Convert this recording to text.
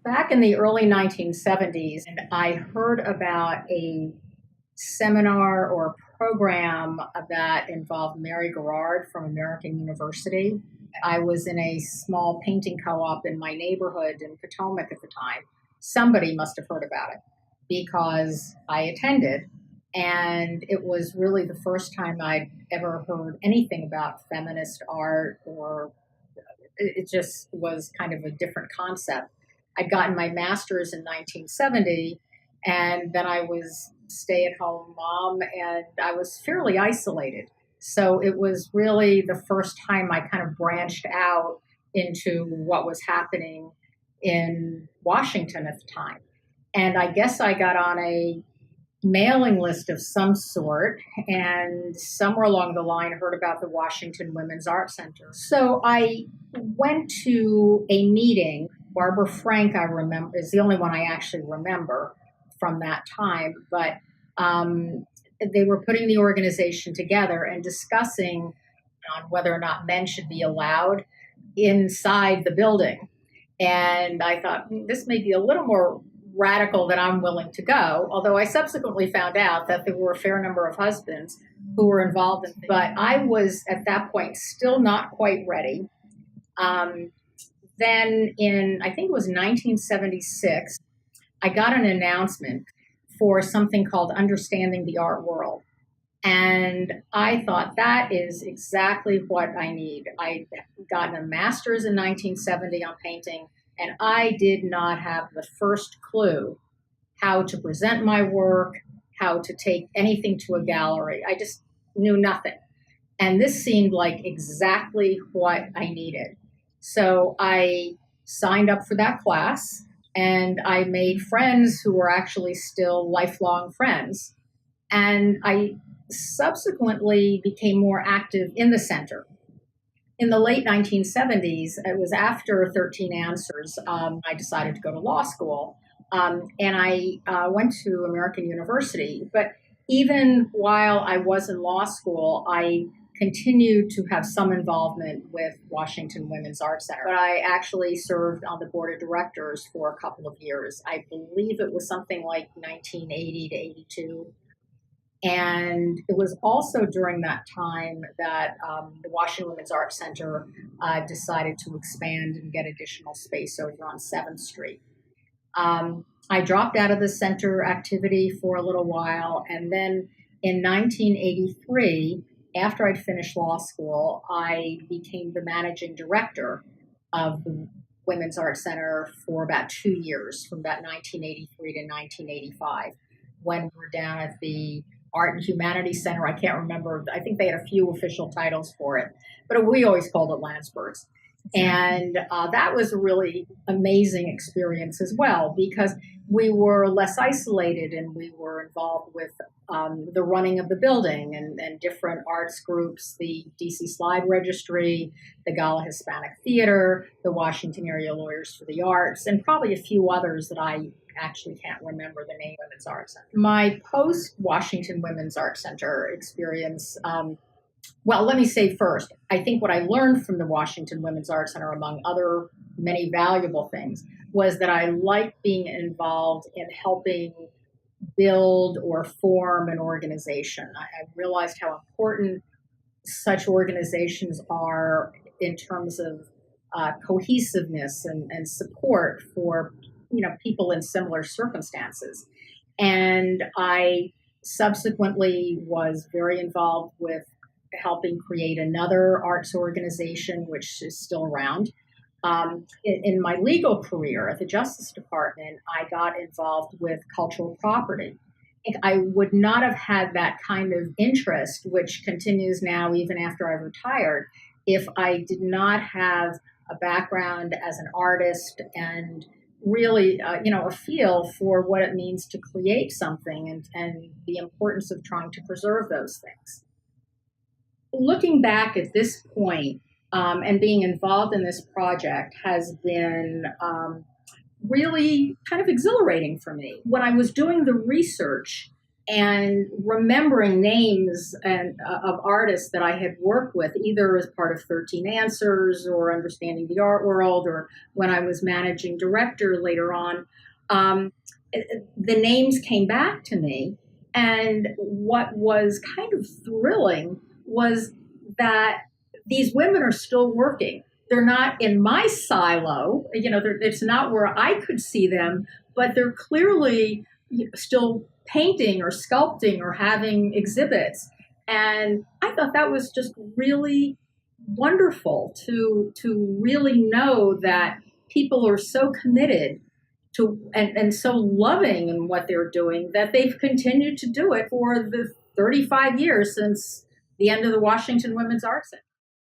back in the early 1970s, and I heard about a seminar or program that involved Mary Garrard from American University. I was in a small painting co-op in my neighborhood in Potomac at the time. Somebody must have heard about it because I attended, and it was really the first time I'd ever heard anything about feminist art, or it just was kind of a different concept. I'd gotten my master's in 1970, and then I was stay-at-home mom, and I was fairly isolated. So it was really the first time I kind of branched out into what was happening in Washington at the time. And I guess I got on a mailing list of some sort, and somewhere along the line heard about the Washington Women's Art Center. So I went to a meeting. Barbara Frank, I remember, is the only one I actually remember from that time, but they were putting the organization together and discussing on whether or not men should be allowed inside the building. And I thought, this may be a little more radical than I'm willing to go, although I subsequently found out that there were a fair number of husbands who were involved in it. But I was, at that point, still not quite ready. Then in, I think it was 1976, I got an announcement for something called Understanding the Art World. And I thought, that is exactly what I need. I'd gotten a master's in 1970 on painting, and I did not have the first clue how to present my work, how to take anything to a gallery. I just knew nothing. And this seemed like exactly what I needed. So I signed up for that class, and I made friends who were actually still lifelong friends. And I subsequently became more active in the center. In the late 1970s, it was after 13 Answers, I decided to go to law school. And I went to American University. But even while I was in law school, I continued to have some involvement with Washington Women's Art Center. But I actually served on the board of directors for a couple of years. I believe it was something like 1980 to 82. And it was also during that time that the Washington Women's Art Center decided to expand and get additional space over on 7th Street. I dropped out of the center activity for a little while, and then in 1983, after I'd finished law school, I became the managing director of the Women's Art Center for about 2 years, from about 1983 to 1985, when we were down at the Art and Humanities Center. I can't remember. I think they had a few official titles for it, but we always called it Landsberg's. And that was a really amazing experience as well, because we were less isolated and we were involved with the running of the building and different arts groups, the DC Slide Registry, the Gala Hispanic Theater, the Washington Area Lawyers for the Arts, and probably a few others that I actually can't remember the name of Women's Art Center. My post-Washington Women's Art Center experience, well, let me say first, I think what I learned from the Washington Women's Art Center, among other many valuable things, was that I liked being involved in helping build or form an organization. I realized how important such organizations are in terms of cohesiveness and support for people in similar circumstances. And I subsequently was very involved with helping create another arts organization, which is still around. In my legal career at the Justice Department, I got involved with cultural property. I would not have had that kind of interest, which continues now even after I retired, if I did not have a background as an artist and really, a feel for what it means to create something and the importance of trying to preserve those things. Looking back at this point and being involved in this project has been really kind of exhilarating for me. When I was doing the research and remembering names of artists that I had worked with, either as part of 13 Answers or Understanding the Art World, or when I was managing director later on, the names came back to me. And what was kind of thrilling was that these women are still working. They're not in my silo, it's not where I could see them, but they're clearly still painting or sculpting or having exhibits. And I thought that was just really wonderful to really know that people are so committed to and so loving in what they're doing that they've continued to do it for the 35 years since the end of the Washington Women's Art Center.